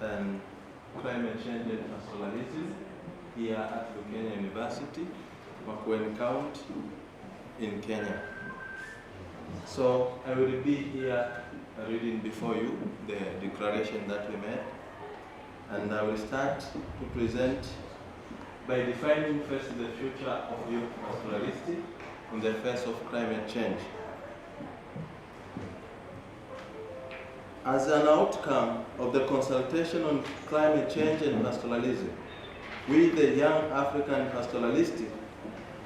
and climate change and pastoralism here at Lukenya University, Makueni County in Kenya. So I will be here reading before you the declaration that we made, and I will start to present by defining first the future of youth pastoralist in the face of climate change. As an outcome of the consultation on climate change and pastoralism, we, the young African pastoralists,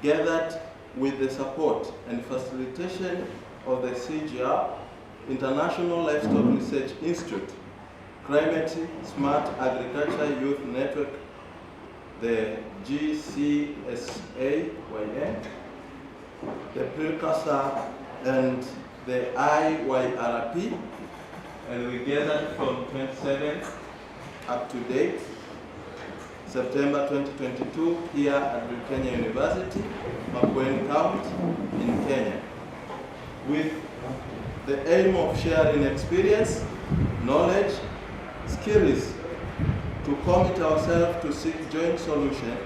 gathered with the support and facilitation of the CGR, International Livestock Research Institute, Climate Smart Agriculture Youth Network, the GCSAYN, the precursor, and the IYRP, and we gathered from 27 up to date, September 2022, here at Lukenya University, Makueni County in Kenya, with the aim of sharing experience, knowledge, skills, to commit ourselves to seek joint solutions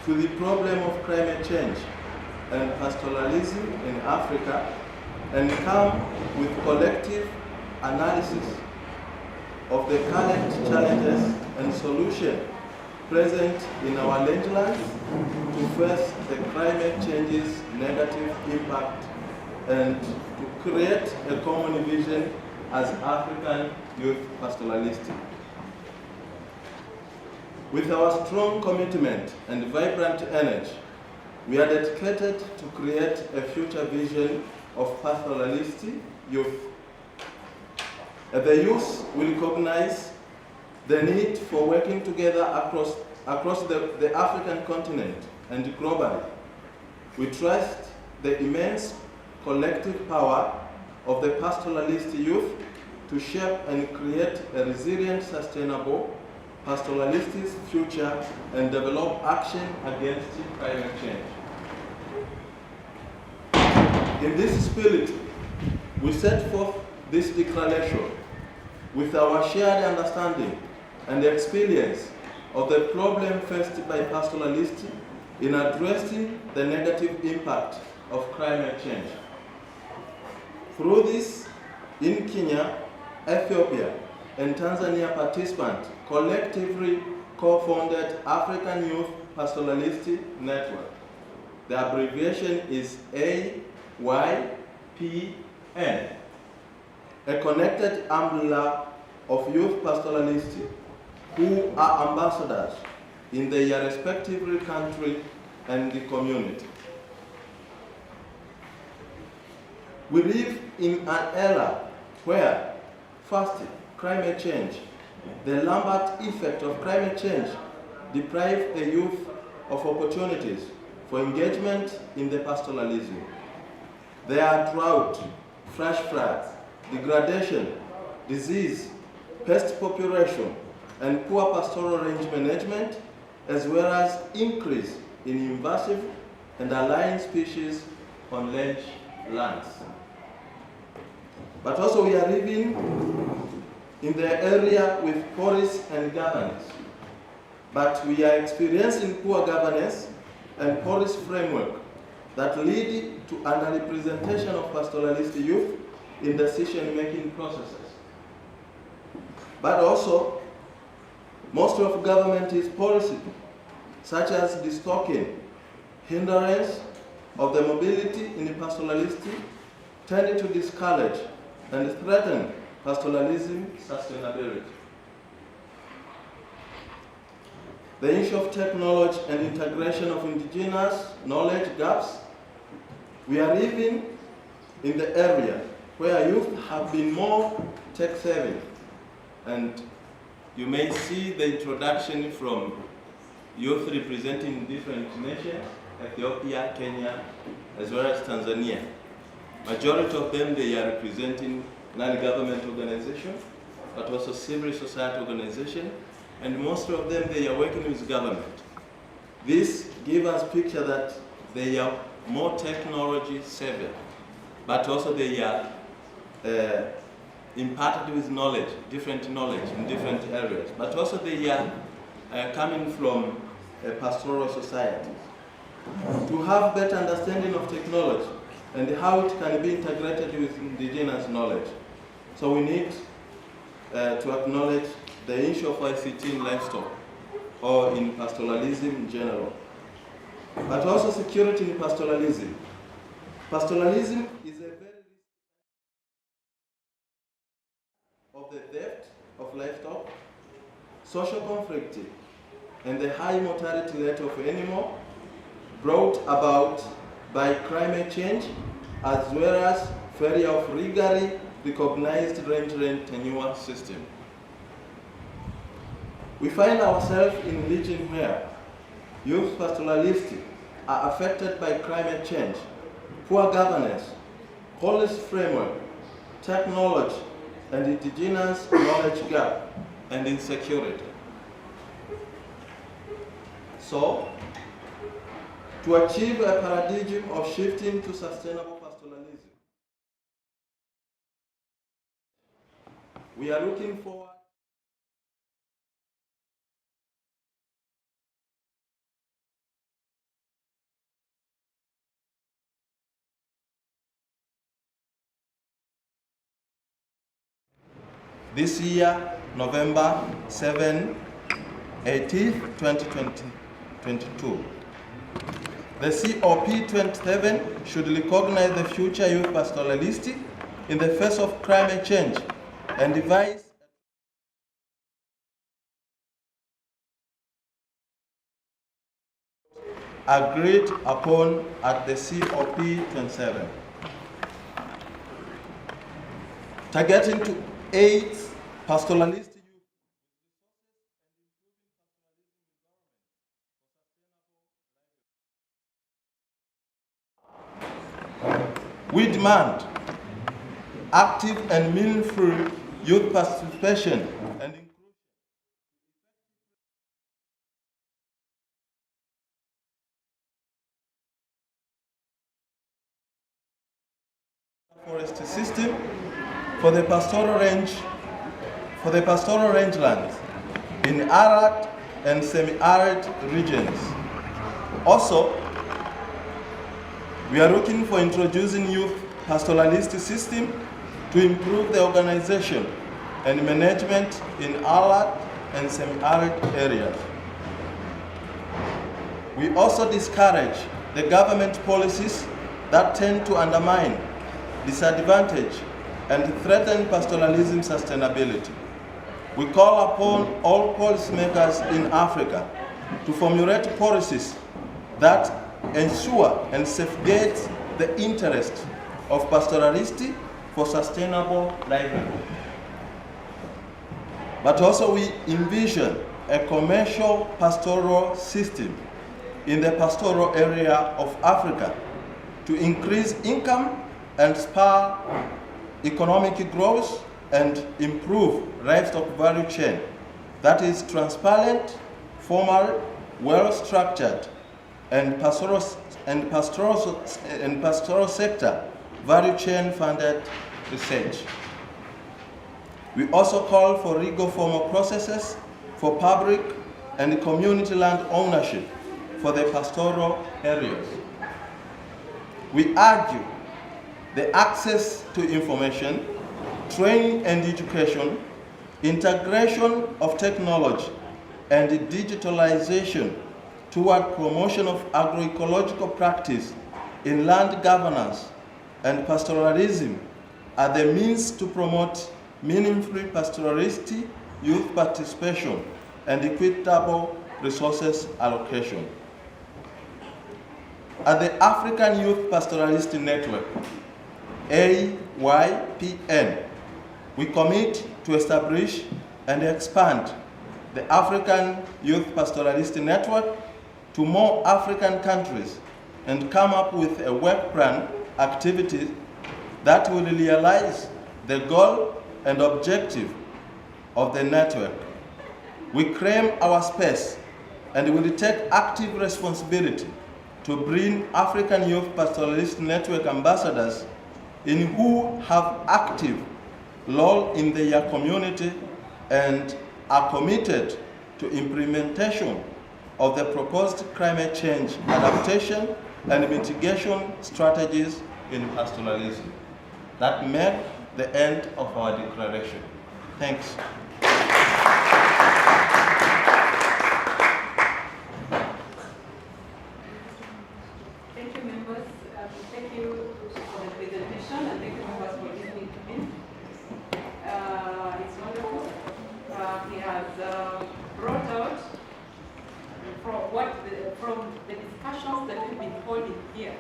to the problem of climate change and pastoralism in Africa, and come with collective analysis of the current challenges and solutions present in our lands to face the climate change's negative impact and to create a common vision as African youth pastoralists. With our strong commitment and vibrant energy, we are dedicated to create a future vision of pastoralist youth. The youth will recognize the need for working together across the African continent and globally. We trust the immense collective power of the pastoralist youth to shape and create a resilient, sustainable pastoralist future and develop action against climate change. In this spirit, we set forth this declaration with our shared understanding and experience of the problem faced by pastoralists in addressing the negative impact of climate change. Through this, in Kenya, Ethiopia, and Tanzania participants collectively co-founded African Youth Pastoralist Network. The abbreviation is AYPN, a connected umbrella of youth pastoralists who are ambassadors in their respective country and the community. We live in an era where, first, climate change, the Lambert effect of climate change, deprive the youth of opportunities for engagement in the pastoralism. There are drought, flash floods, degradation, disease, pest population, and poor pastoral range management, as well as increase in invasive and alien species on large lands. But also we are living in the area with policy and governance. But we are experiencing poor governance and policy framework that lead to underrepresentation of pastoralist youth in decision-making processes. But also, most of government is policy, such as distorting, hindrance of the mobility in the pastoralist, tending to discourage and threaten pastoralism sustainability. The issue of technology and integration of indigenous knowledge gaps. We are living in the area where youth have been more tech-savvy, and you may see the introduction from youth representing different nations, Ethiopia, Kenya, as well as Tanzania. Majority of them, they are representing non-government organizations, but also civil society organizations, and most of them, they are working with government. This gives us a picture that they are more technology savvy, but also they are imparted with knowledge, different knowledge in different areas, but also they are coming from pastoral societies. To have better understanding of technology and how it can be integrated with indigenous knowledge. So we need to acknowledge the issue of ICT in livestock or in pastoralism in general, but also security in pastoralism. Pastoralism is a very of the theft of livestock, social conflict, and the high mortality rate of animal brought about by climate change, as well as failure of legally recognized range-rent tenure system. We find ourselves in a region where youth pastoralists are affected by climate change, poor governance, policy framework, technology, and indigenous knowledge gap, and insecurity. So, to achieve a paradigm of shifting to sustainable pastoralism, we are looking forward this year, November 7, 18th, 2022. The COP27 should recognize the future youth pastoralist in the face of climate change and devise agreed upon at the COP27. Targeting to aid pastoralist youth we demand active and meaningful youth participation and inclusion forest system for the pastoral rangelands in arid and semi-arid regions. Also, we are looking for introducing youth pastoralist system to improve the organization and management in arid and semi-arid areas. We also discourage the government policies that tend to undermine, disadvantage, and threaten pastoralism sustainability. We call upon all policymakers in Africa to formulate policies that ensure and safeguard the interests of pastoralists for sustainable livelihood. But also we envision a commercial pastoral system in the pastoral area of Africa to increase income and spur economic growth and improve livestock value chain that is transparent, formal, well-structured, and pastoral sector value chain funded research. We also call for legal formal processes for public and community land ownership for the pastoral areas. We argue the access to information, training and education, integration of technology, and digitalization toward promotion of agroecological practice in land governance and pastoralism are the means to promote meaningful pastoralist youth participation and equitable resources allocation. At the African Youth Pastoralist Network, AYPN, we commit to establish and expand the African Youth Pastoralist Network to more African countries and come up with a work plan activity that will realize the goal and objective of the network. We claim our space and will take active responsibility to bring African Youth Pastoralist Network ambassadors in who have active role in their community and are committed to implementation of the proposed climate change adaptation and mitigation strategies in pastoralism. That mark the end of our declaration. Thanks. Thank you, members. Thank you for the presentation, and thank you, members, for listening to me. It's wonderful. He has brought out from the discussions that we've been holding here.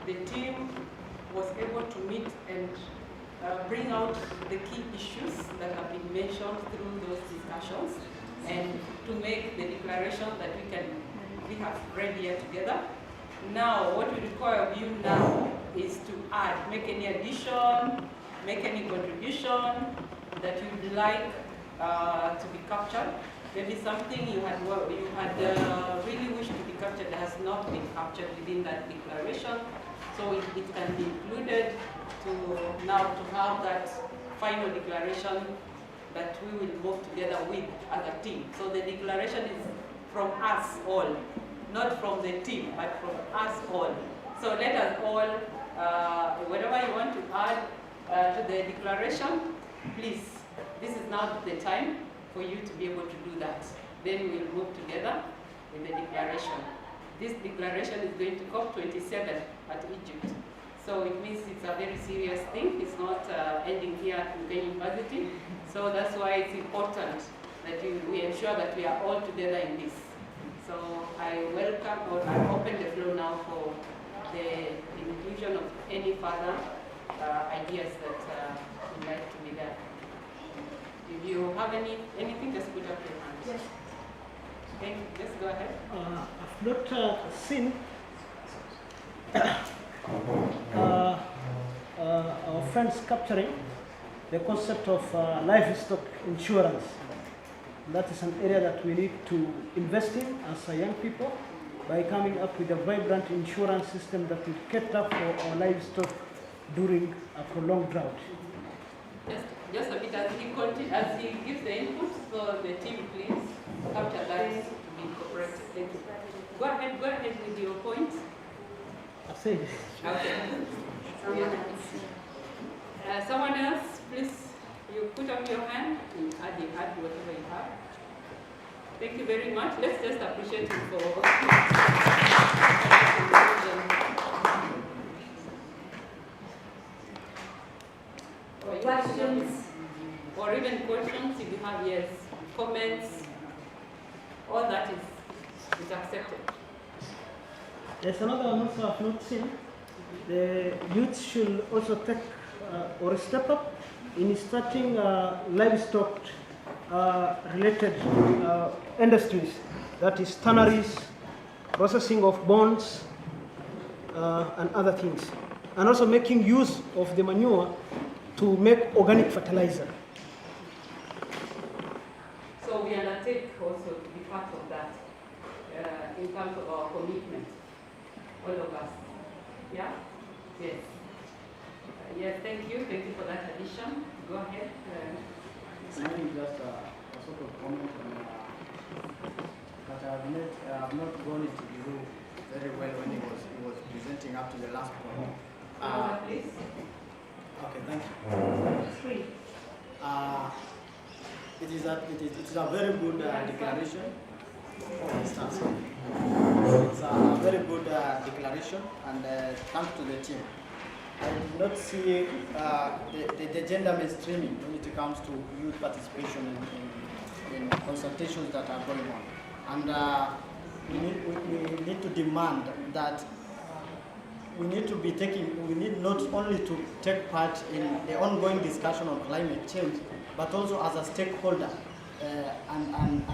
The team was able to meet and bring out the key issues that have been mentioned through those discussions, and to make the declaration that we have read here together. Now, what we require of you now is to add, make any addition, make any contribution that you'd like to be captured. Maybe something you had really wished to be captured that has not been captured within that declaration. So it can be included to have that final declaration that we will move together with as a team. So the declaration is from us all, not from the team, but from us all. So let us all, whatever you want to add to the declaration, please, this is now the time for you to be able to do that. Then we'll move together with the declaration. This declaration is going to COP27 at Egypt. So it means it's a very serious thing. It's not ending here at Lukenya University. So that's why it's important that we ensure that we are all together in this. So I welcome, or I open the floor now for the inclusion of any further ideas that would like to be there. If you have anything, just put up your hand. Yes. Okay, just go ahead. I've not seen our friends capturing the concept of livestock insurance. That is an area that we need to invest in as young people by coming up with a vibrant insurance system that will cater for our livestock during a prolonged drought. Just a bit as he gives the input, so the team please capture that to be incorporated. Thank you. Go ahead with your points. I've said it. Okay. Someone else, please. You put up your hand and add whatever you have. Thank you very much. Let's just appreciate him for questions. Or even questions if you have, yes, comments, all that is accepted. There's another one also I've not seen. The youth should also take or step up in starting livestock related industries, that is tanneries, processing of bones, and other things. And also making use of the manure to make organic fertilizer. So we undertake also to be part of that in terms of our commitment, all of us. Yeah? Yes. Yes, thank you. Thank you for that addition. Go ahead. I think just a sort of comment on that I have not gone into the room very well when he was presenting up to the last point. Please. Okay, thank you. It is a very good declaration. It's a very good declaration, and thanks to the team. I did not see the gender mainstreaming when it comes to youth participation in consultations that are going on. And we need to demand that we need not only to take part in the ongoing discussion on climate change, but also as a stakeholder and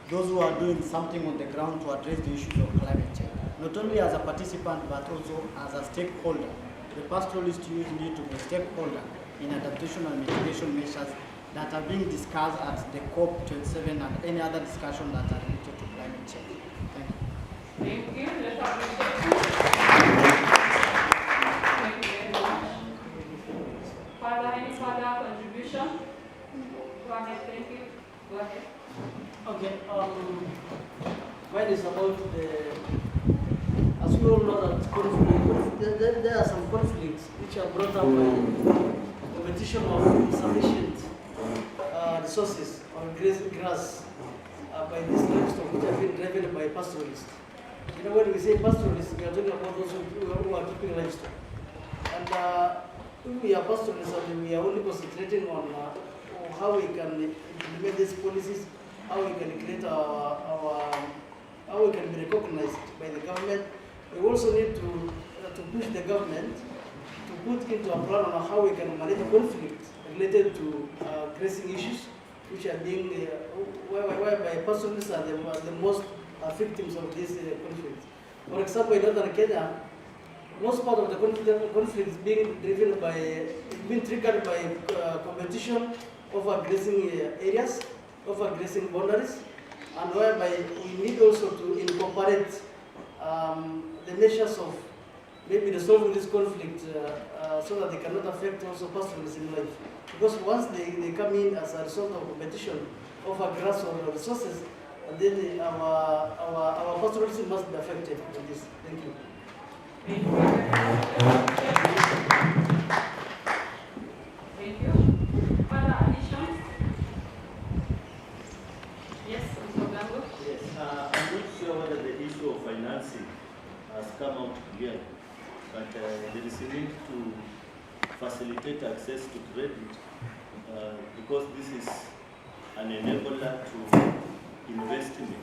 those who are doing something on the ground to address the issues of climate change. Not only as a participant, but also as a stakeholder. The pastoralist youth need to be stakeholder in adaptation and mitigation measures that are being discussed at the COP27 and any other discussion that are related to climate change. Thank you. Thank you. Let's appreciate you. Thank you very much. Any further contribution? competition. Go ahead, thank you. Go ahead. Okay, mine is about as we all know that there are some conflicts which are brought up by competition of insufficient resources or grass by this livestock which have been driven by pastoralists. You know, when we say pastoralists, we are talking about those who are keeping livestock. And we are pastoralists and we are only concentrating on how we can implement these policies, how we can create how we can be recognized by the government. We also need to push the government to put into a plan on how we can manage conflict related to grazing issues, which are being, whereby pastoralists are the most victims of these conflicts. For example, in northern Kenya, most part of the conflict is being driven by, being triggered by competition over grazing areas, over grazing boundaries, and whereby we need also to incorporate the measures of maybe resolving this conflict so that they cannot affect also pastoralists in life. Because once they come in as a result of competition over grass or resources, then our pastoralism must be affected with this. Thank you. Thank you. Thank you. Further additions? Yes, Mr. Gango? Yes, I'm not sure whether the issue of financing has come out clearly, but there is a need to facilitate access to credit because this is an enabler to investment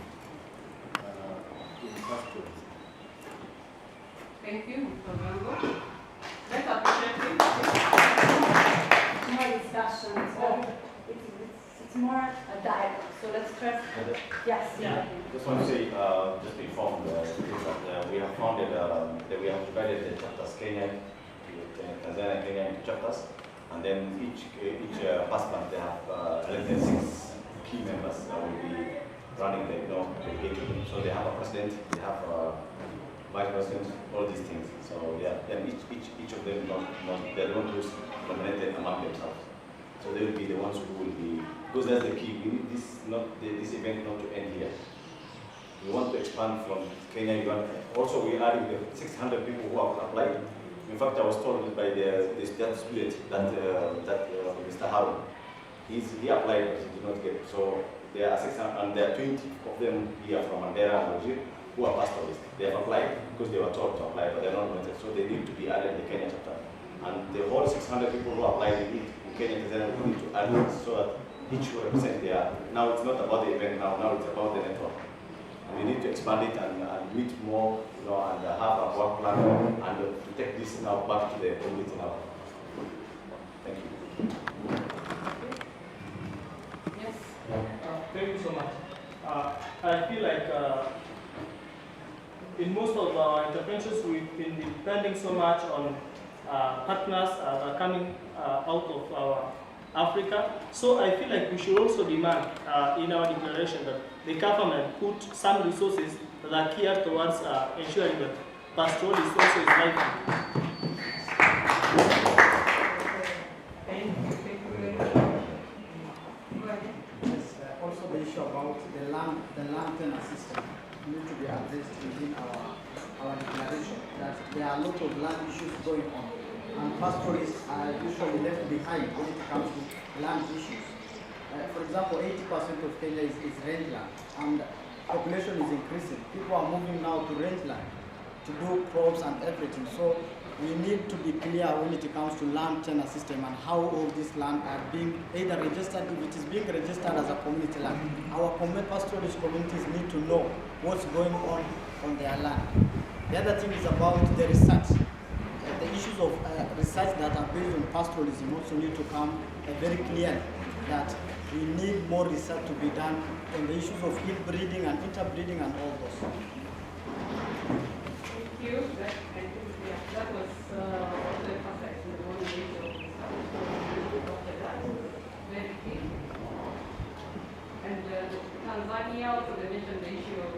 in pastoralism. Thank you, Mr. Gango. Let's appreciate him. More discussion. So it's more a dialogue. So let's stress. Yes. Yeah. Just want to say, just to inform that we have founded, that we have divided the chapters Kenya, Tanzania, Kenya into chapters, and then each past month they have elected 6 key members that will be running the gatekeeping. So they have a president, they have a vice president, all these things. So yeah, then each of them they're the ones who's nominated among themselves. So they will be the ones who will be, because that's the key. We need this event not to end here. We want to expand from Kenya, Uganda. Also, we are the 600 people who have applied. In fact, I was told by the student that Mr. Harun, he applied but he did not get. So there are 600, and there are 20 of them here from Mandera and Wajir who are pastoralists. They have applied because they were told to apply, but they're not nominated. So they need to be added in the Kenya chapter. And the whole 600 people who applied in Kenya, we need to add it so that each will represent their. Now it's not about the event now it's about the network. And we need to expand it and meet more, and have a work plan and to take this now back to the community now. Thank you. Yes. Thank you so much. I feel like in most of our interventions we've been depending so much on partners that are coming out of our Africa. So I feel like we should also demand in our declaration that the government put some resources that are geared towards ensuring that pastoralists also is lively. Also the issue about the land tenure system need to be addressed within our declaration, that there are a lot of land issues going on, and pastoralists are usually left behind when it comes to land issues. For example, 80% of Kenya is rangeland, and population is increasing. People are moving now to rangeland to do crops and everything. So we need to be clear when it comes to land tenure system and how all this land are being either registered. If it is being registered as a community land, our pastoralist communities need to know what's going on their land. The other thing is about the research. The issues of research that are based on pastoralism also need to come very clear that we need more research to be done on the issues of inbreeding and interbreeding and all those. Thank you. That was also emphasized in the one video of the land. Very key. And Tanzania also they mentioned the issue of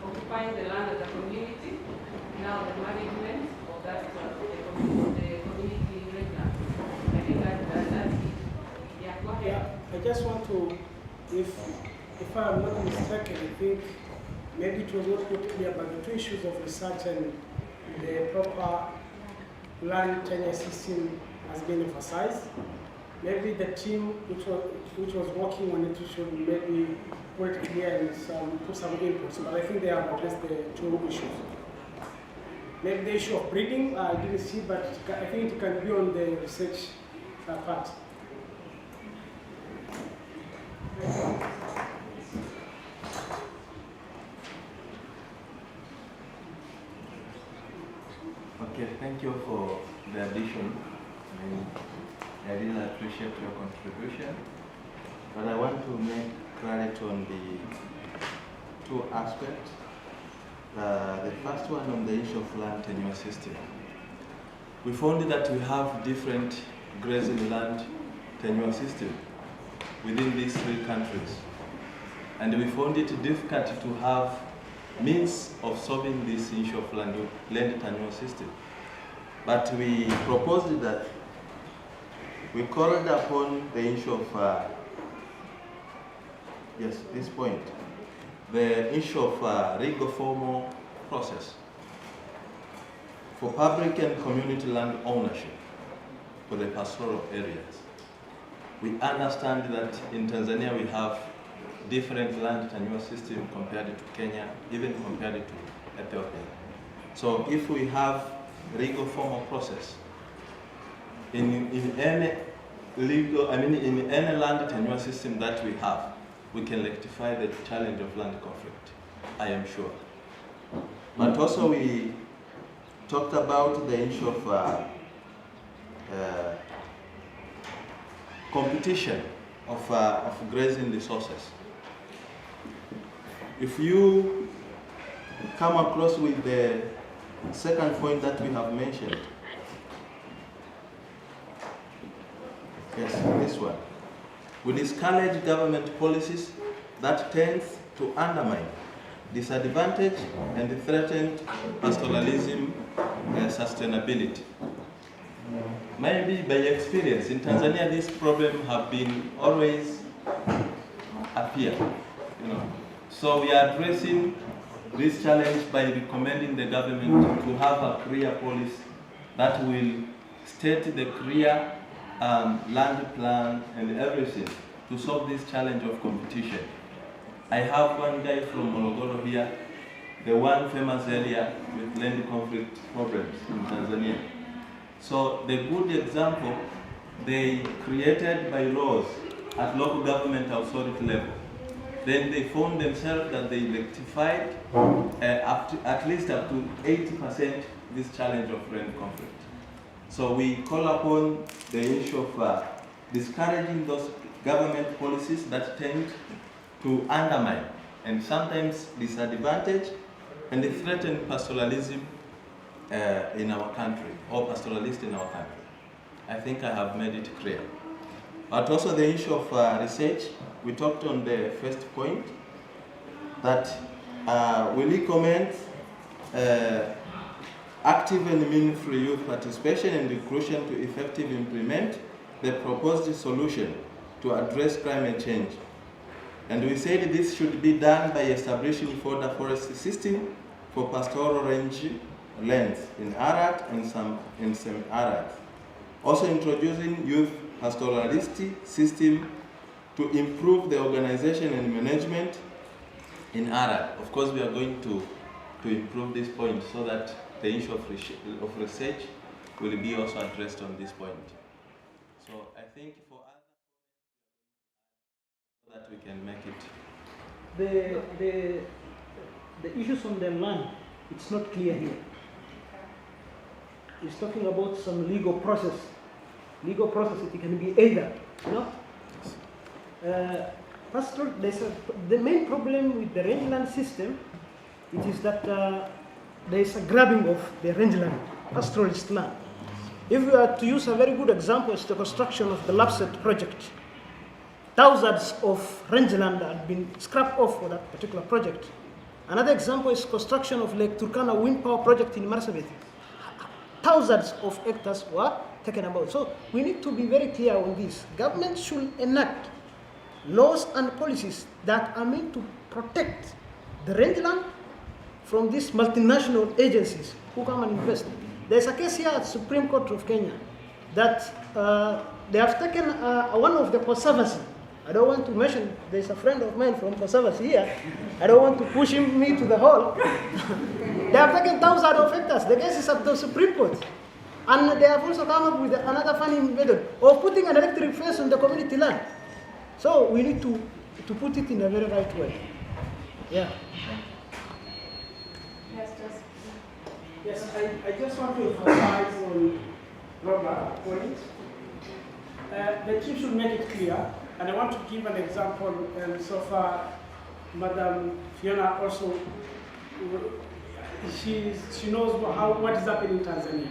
occupying the land as a community. Now the management of that the community land. I think that Go ahead. Yeah, I just want to, if I'm not mistaken, I think maybe it was not put clear, but the two issues of research and the proper land tenure system has been emphasized. Maybe the team which was working on it should maybe put it clear and put some inputs, but I think they have addressed the two issues. Maybe the issue of breeding, I didn't see, but I think it can be on the research part. Okay, thank you for the addition. I really appreciate your contribution. But I want to make clarity on the two aspects. The first one on the issue of land tenure system. We found that we have different grazing land tenure system within these three countries. And we found it difficult to have means of solving this issue of land tenure system. But we proposed that we called upon the issue of, yes, this point, the issue of legal formal process for public and community land ownership for the pastoral areas. We understand that in Tanzania we have different land tenure system compared to Kenya, even compared to Ethiopia. So if we have legal formal process in any in any land tenure system that we have, we can rectify the challenge of land conflict, I am sure. But also we talked about the issue of competition of grazing resources. If you come across with the second point that we have mentioned, yes, this one. We discourage government policies that tend to undermine, disadvantage, and threaten pastoralism and sustainability. Maybe by experience, in Tanzania this problem have been always appear, So we are addressing this challenge by recommending the government to have a clear policy that will state the clear land plan and everything to solve this challenge of competition. I have one guy from Morogoro here, the one famous area with land conflict problems in Tanzania. So the good example, they created by laws at local government authority level. Then they found themselves that they rectified at least up to 80% this challenge of land conflict. So we call upon the issue of discouraging those government policies that tend to undermine and sometimes disadvantage and threaten pastoralism in our country, or pastoralists in our country. I think I have made it clear. But also the issue of research, we talked on the first point that we recommend active and meaningful youth participation and inclusion to effectively implement the proposed solution to address climate change. And we said this should be done by establishing further forest system for pastoral range lands in arid and semi-arid. Also introducing youth pastoralist system to improve the organization and management in arid. Of course, we are going to improve this point so that the issue of research will be also addressed on this point. So I think for us, so that we can make it. The issues on the land, it's not clear here. It's talking about some legal process. Legal process, it can be either, Pastoral, the main problem with the rangeland system, it is that there is a grabbing of the rangeland, pastoralist land. If we are to use a very good example, it's the construction of the Lapset project. Thousands of rangeland have been scrapped off for that particular project. Another example is construction of Lake Turkana wind power project in Marsabit. Thousands of hectares were taken about. So we need to be very clear on this. Government should enact laws and policies that are meant to protect the rangeland from these multinational agencies who come and invest. There's a case here at Supreme Court of Kenya that they have taken one of the conservancy. I don't want to mention, there's a friend of mine from conservancy here. I don't want to push me to the hall. They have taken thousands of hectares. The case is at the Supreme Court. And they have also come up with another funny method of putting an electric fence on the community land. So we need to put it in a very right way. Yeah. Yes, just. Yes, I just want to emphasize on Robert's point. The chief should make it clear, and I want to give an example, and so far, Madam Fiona also, she knows what is happening in Tanzania.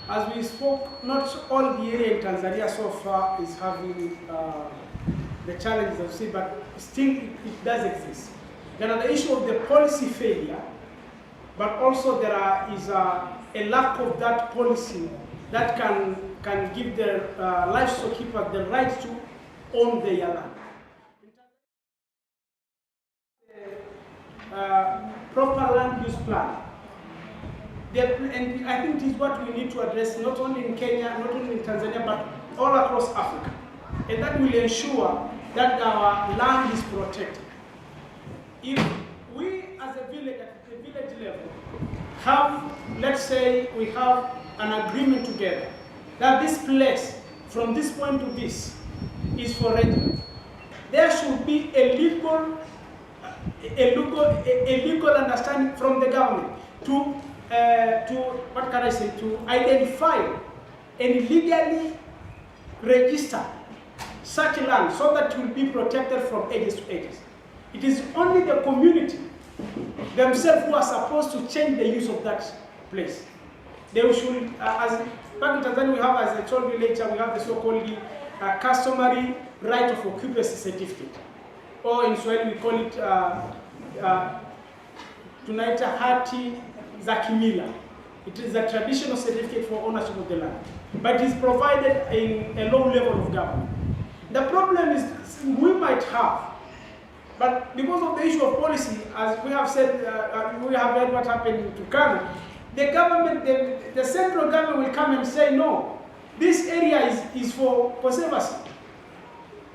As we spoke, not all the area in Tanzania so far is having the challenges of sea, but still it does exist. There are the issue of the policy failure, but also there is a lack of that policy that can give the livestock keepers the right to own their land. Proper land use plan. And I think it is what we need to address, not only in Kenya, not only in Tanzania, but all across Africa. And that will ensure that our land is protected. If we as a village, at the village level, have, let's say we have an agreement together, that this place, from this point to this, is for rent, there should be a legal understanding from the government to what can I say, to identify and legally register such land so that it will be protected from ages to ages. It is only the community themselves who are supposed to change the use of that place. They should, as back in Tanzania, we have, as I told you later, we have the so-called customary right of occupancy certificate, or in Swahili we call it tunaita hati za kimila. It is a traditional certificate for ownership of the land, but it is provided in a low level of government. The problem is we might have, but because of the issue of policy, as we have said, we have heard what happened in Turkana, the government, the central government will come and say, no, this area is for conservancy.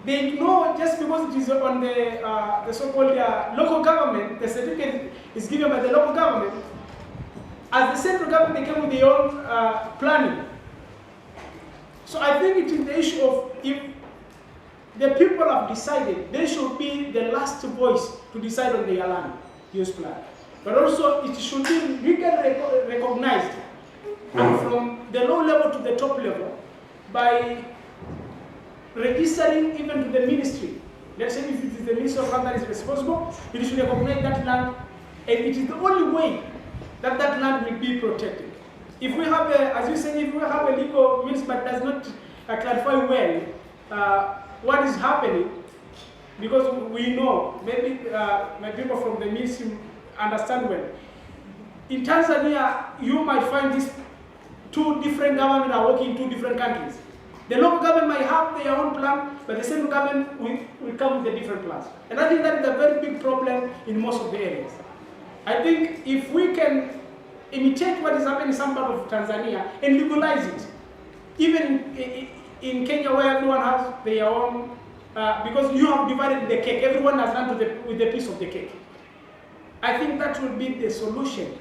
They know just because it is on the so-called local government, the certificate is given by the local government. As the central government, they came with their own planning. So I think it is the issue of, if the people have decided, they should be the last voice to decide on their land use plan. But also it should be legally recognized, and from the low level to the top level, by registering even to the ministry. Let's say if it is the Ministry of Land that is responsible, it should recognize that land, and it is the only way that that land will be protected. If we have, as you say, if we have a legal means but does not clarify well what is happening, because we know, maybe my people from the ministry understand well. In Tanzania, you might find these two different governments are working in two different countries. The local government might have their own plan, but the central government will come with the different plans. And I think that is a very big problem in most of the areas. I think if we can imitate what is happening in some part of Tanzania and legalize it, even in Kenya where everyone has their own, because you have divided the cake, everyone has run with a piece of the cake. I think that will be the solution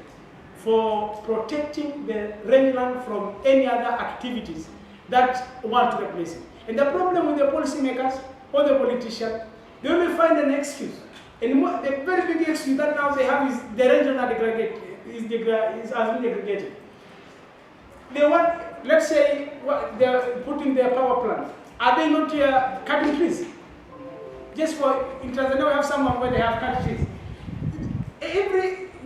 for protecting the rangeland from any other activities that want to replace it. And the problem with the policymakers or the politicians, they only find an excuse. And the very big excuse that now they have is the rangeland has been degraded. They want, let's say, they're putting their power plant. Are they not cutting trees? Just for, in Tanzania we have some where they have cut trees.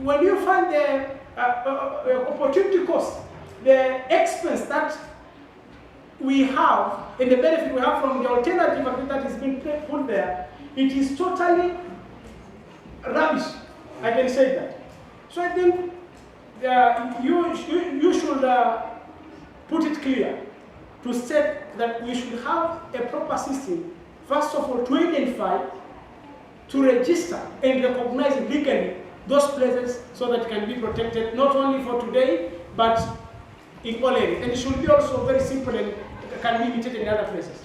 When you find the opportunity cost, the expense that we have and the benefit we have from the alternative that is being put there, it is totally rubbish. I can say that. So I think you should put it clear to state that we should have a proper system, first of all, to identify, to register and recognize legally those places so that it can be protected not only for today, but in all areas. And it should be also very simple and can be imitated in other places.